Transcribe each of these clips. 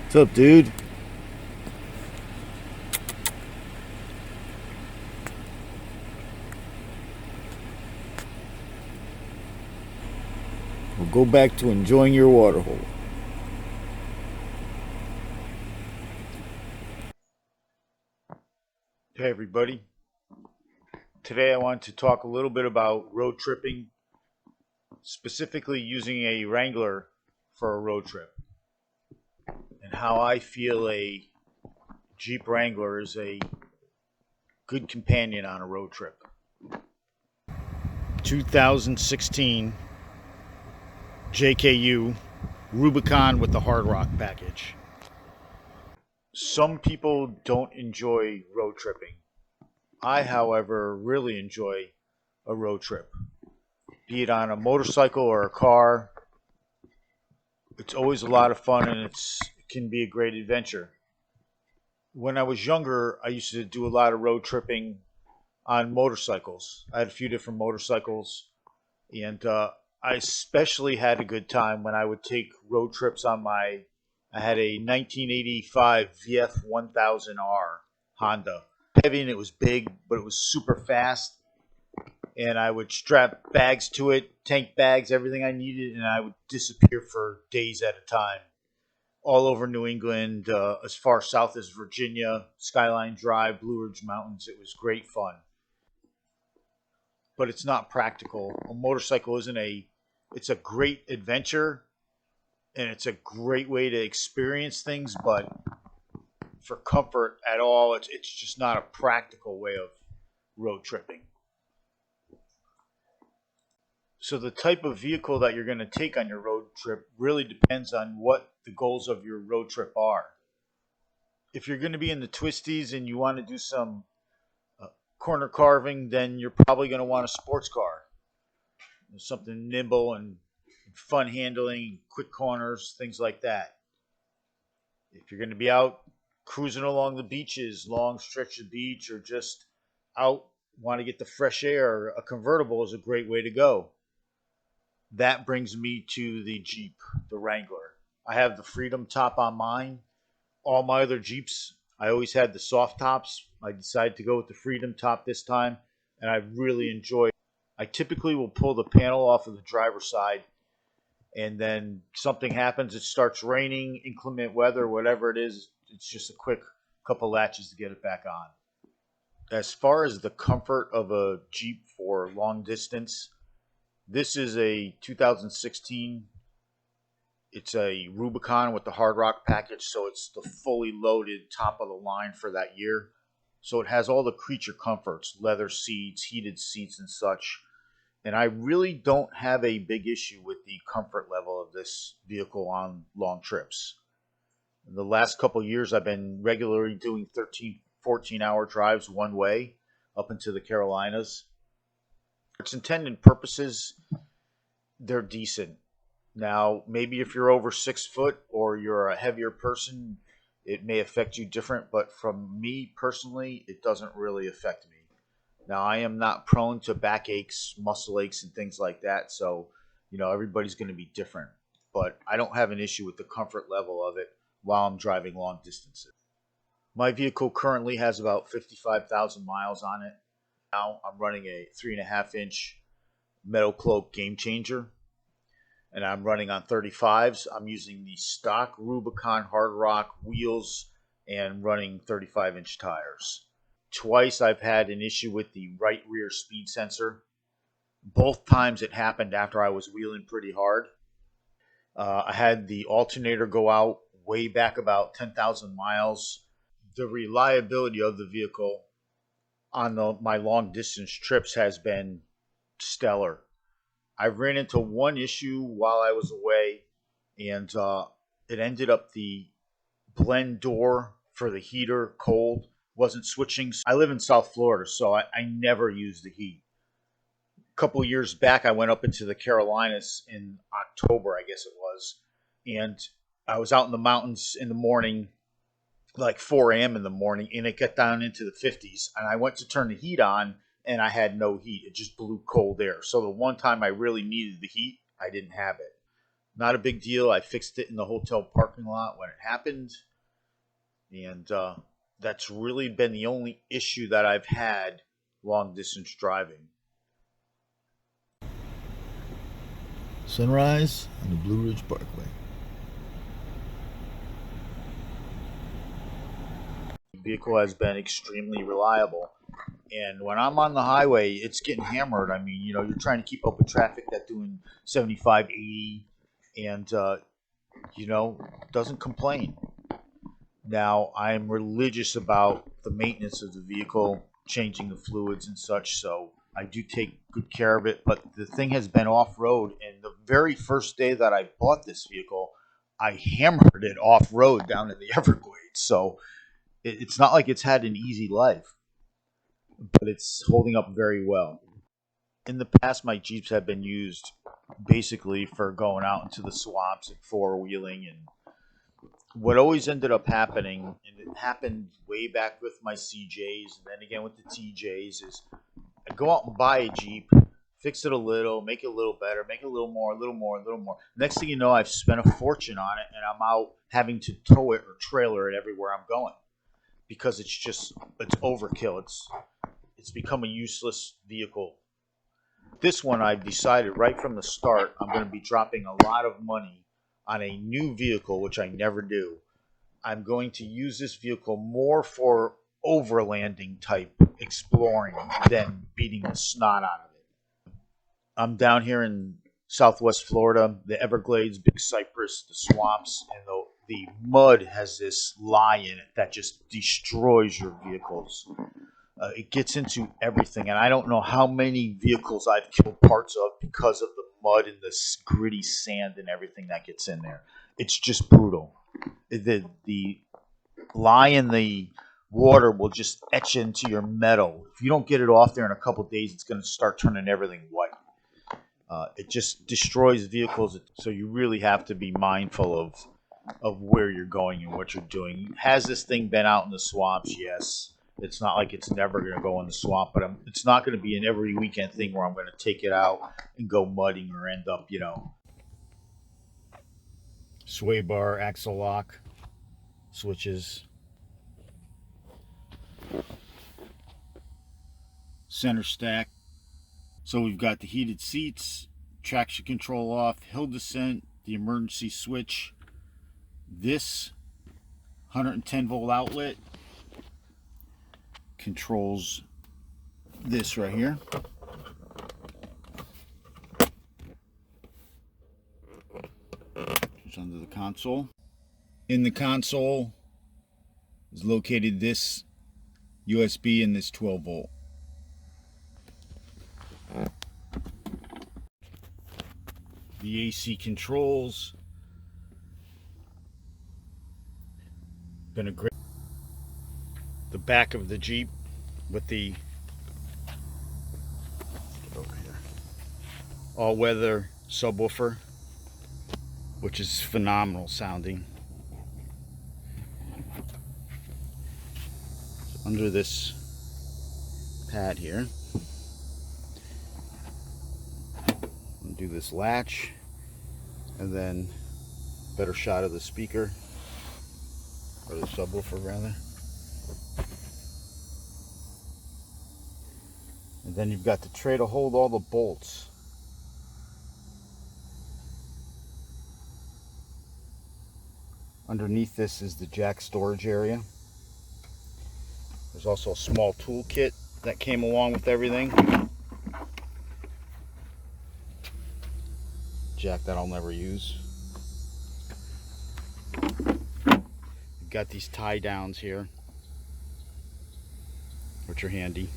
What's up, dude? We'll go back to enjoying your water hole. Hey, everybody. Today I want to talk a little bit about road tripping, specifically using a Wrangler for a road trip, and how I feel a Jeep Wrangler is a good companion on a road trip. 2016 JKU Rubicon with the Hard Rock package. Some people don't enjoy road tripping. I, however, really enjoy a road trip, be it on a motorcycle or a car. It's always a lot of fun, and it can be a great adventure. When I was younger, I used to do a lot of road tripping on motorcycles. I had a few different motorcycles, and I especially had a good time when I would take road trips on my. I had a 1985 VF 1000R Honda. Heavy, and it was big, but it was super fast. And I would strap bags to it, tank bags, everything I needed, and I would disappear for days at a time, all over New England, as far south as Virginia, Skyline Drive, Blue Ridge Mountains. It was great fun, but it's not practical. A motorcycle isn't a. It's a great adventure, and it's a great way to experience things, but for comfort at all, it's just not a practical way of road tripping. So the type of vehicle that you're going to take on your road trip really depends on what the goals of your road trip are. If you're going to be in the twisties and you want to do some corner carving, then you're probably going to want a sports car. Something nimble and fun handling, quick corners, things like that. If you're going to be out cruising along the beaches, long stretch of beach, or just out, want to get the fresh air, a convertible is a great way to go. That brings me to the Jeep, the Wrangler. I have the Freedom top on mine. All my other Jeeps, I always had the soft tops. I decided to go with the Freedom top this time, and I really enjoy it. I typically will pull the panel off of the driver's side, and then something happens. It starts raining, inclement weather, whatever it is. It's just a quick couple latches to get it back on. As far as the comfort of a Jeep for long distance, this is a 2016. It's a Rubicon with the Hard Rock package, so it's the fully loaded top of the line for that year. So it has all the creature comforts, leather seats, heated seats, and such. And I really don't have a big issue with the comfort level of this vehicle on long trips. In the last couple of years, I've been regularly doing 13, 14-hour drives one way up into the Carolinas. Its intended purposes, they're decent. Now, maybe if you're over 6 foot or you're a heavier person, it may affect you different. But from me personally, it doesn't really affect me. Now, I am not prone to backaches, muscle aches, and things like that. So, everybody's going to be different. But I don't have an issue with the comfort level of it while I'm driving long distances. My vehicle currently has about 55,000 miles on it. Now I'm running a 3.5-inch Metal Cloak Game Changer, and I'm running on 35s. I'm using the stock Rubicon Hard Rock wheels and running 35-inch tires. Twice I've had an issue with the right rear speed sensor. Both times it happened after I was wheeling pretty hard. I had the alternator go out way back about 10,000 miles. The reliability of the vehicle on my long distance trips has been stellar. I ran into one issue while I was away, and it ended up the blend door for the heater cold wasn't switching. I live in South Florida, so I never use the heat. A couple of years back, I went up into the Carolinas in October, I guess it was, and I was out in the mountains in the morning, like 4 a.m. in the morning, and it got down into the 50s. And I went to turn the heat on, and I had no heat. It just blew cold air. So the one time I really needed the heat, I didn't have it. Not a big deal. I fixed it in the hotel parking lot when it happened. And that's really been the only issue that I've had long distance driving. Sunrise on the Blue Ridge Parkway. The vehicle has been extremely reliable. And when I'm on the highway, it's getting hammered. I mean, you're trying to keep up with traffic that's doing 75, 80, and, doesn't complain. Now, I'm religious about the maintenance of the vehicle, changing the fluids and such, so I do take good care of it. But the thing has been off road, and the very first day that I bought this vehicle, I hammered it off road down in the Everglades. So it's not like it's had an easy life, but it's holding up very well. In the past, my Jeeps have been used basically for going out into the swamps and four wheeling. And what always ended up happening, and it happened way back with my CJs and then again with the TJs, is I'd go out and buy a Jeep, fix it a little, make it a little better, make it a little more, a little more, a little more. Next thing you know, I've spent a fortune on it, and I'm out having to tow it or trailer it everywhere I'm going because it's overkill. It's become a useless vehicle. This one, I've decided right from the start, I'm going to be dropping a lot of money on a new vehicle, which I never do. I'm going to use this vehicle more for overlanding type exploring than beating the snot out of it. I'm down here in Southwest Florida, the Everglades, Big Cypress, the swamps, and the mud has this lye in it that just destroys your vehicles. It gets into everything, and I don't know how many vehicles I've killed parts of because of the mud and the gritty sand and everything that gets in there. It's just brutal. The lye in the water will just etch into your metal. If you don't get it off there in a couple of days, it's going to start turning everything white. It just destroys vehicles, so you really have to be mindful of where you're going and what you're doing. Has this thing been out in the swamps? Yes. It's not like it's never going to go in the swamp, but it's not going to be an every weekend thing where I'm going to take it out and go mudding or end up, sway bar, axle lock, switches, center stack. So we've got the heated seats, traction control off, hill descent, the emergency switch, this 110 volt outlet controls this right here. It's under the console. In the console is located this USB and this 12 volt. The AC controls. Been a great. The back of the Jeep with the all-weather subwoofer, which is phenomenal sounding. So under this pad here, do this latch, and then better shot of the speaker, or the subwoofer rather. And then you've got the tray to hold all the bolts. Underneath this is the jack storage area. There's also a small tool kit that came along with everything. Jack that I'll never use. You've got these tie downs here, which are handy.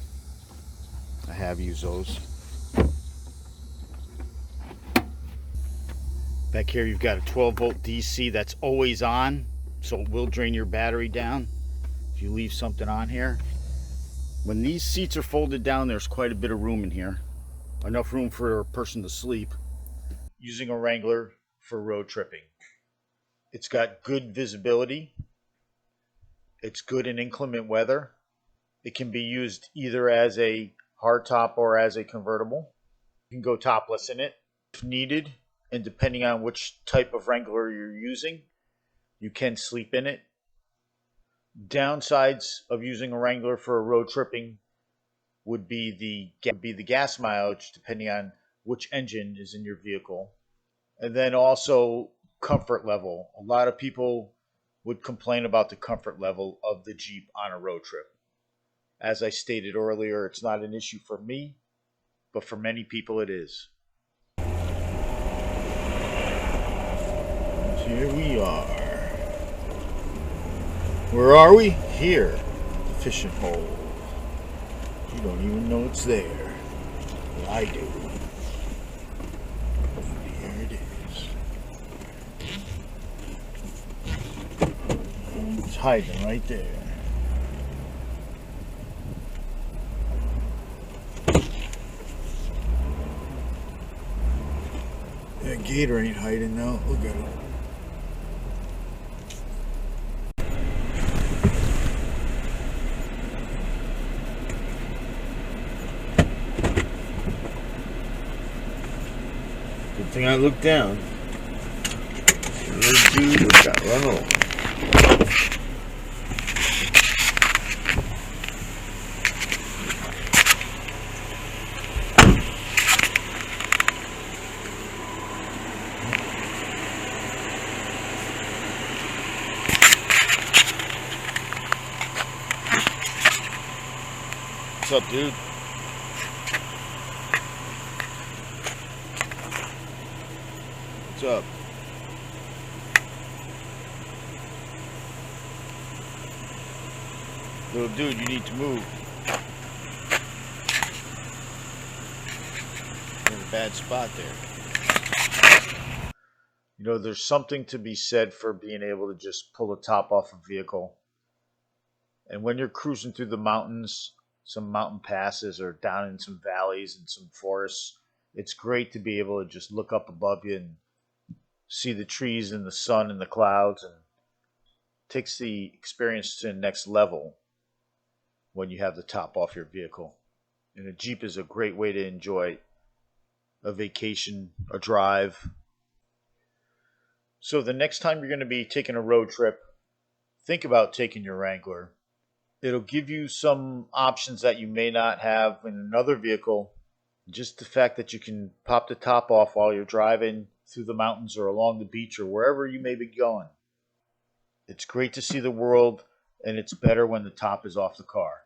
I have used those. Back here you've got a 12 volt DC that's always on, so it will drain your battery down if you leave something on here. When these seats are folded down, there's quite a bit of room in here. Enough room for a person to sleep. Using a Wrangler for road tripping. It's got good visibility. It's good in inclement weather. It can be used either as a hardtop or as a convertible. You can go topless in it if needed. and depending on which type of Wrangler you're using, you can sleep in it. Downsides of using a Wrangler for a road tripping would be the gas mileage, depending on which engine is in your vehicle, and then also comfort level. A lot of people would complain about the comfort level of the Jeep on a road trip. As I stated earlier, it's not an issue for me, but for many people it is. And here we are. Where are we? Here, the fishing hole. You don't even know it's there. But I do. Here it is. It's hiding right there. That gator ain't hiding now. Look at it. Good thing I looked down. This dude got run over. What's up, dude? What's up? Little dude, you need to move. You're in a bad spot there. You know, there's something to be said for being able to just pull the top off a vehicle. And when you're cruising through the mountains, some mountain passes or down in some valleys and some forests, it's great to be able to just look up above you and see the trees and the sun and the clouds, and takes the experience to the next level when you have the top off your vehicle. And a Jeep is a great way to enjoy a vacation, a drive. So the next time you're going to be taking a road trip, think about taking your Wrangler. It'll give you some options that you may not have in another vehicle. Just the fact that you can pop the top off while you're driving through the mountains or along the beach or wherever you may be going. It's great to see the world, and it's better when the top is off the car.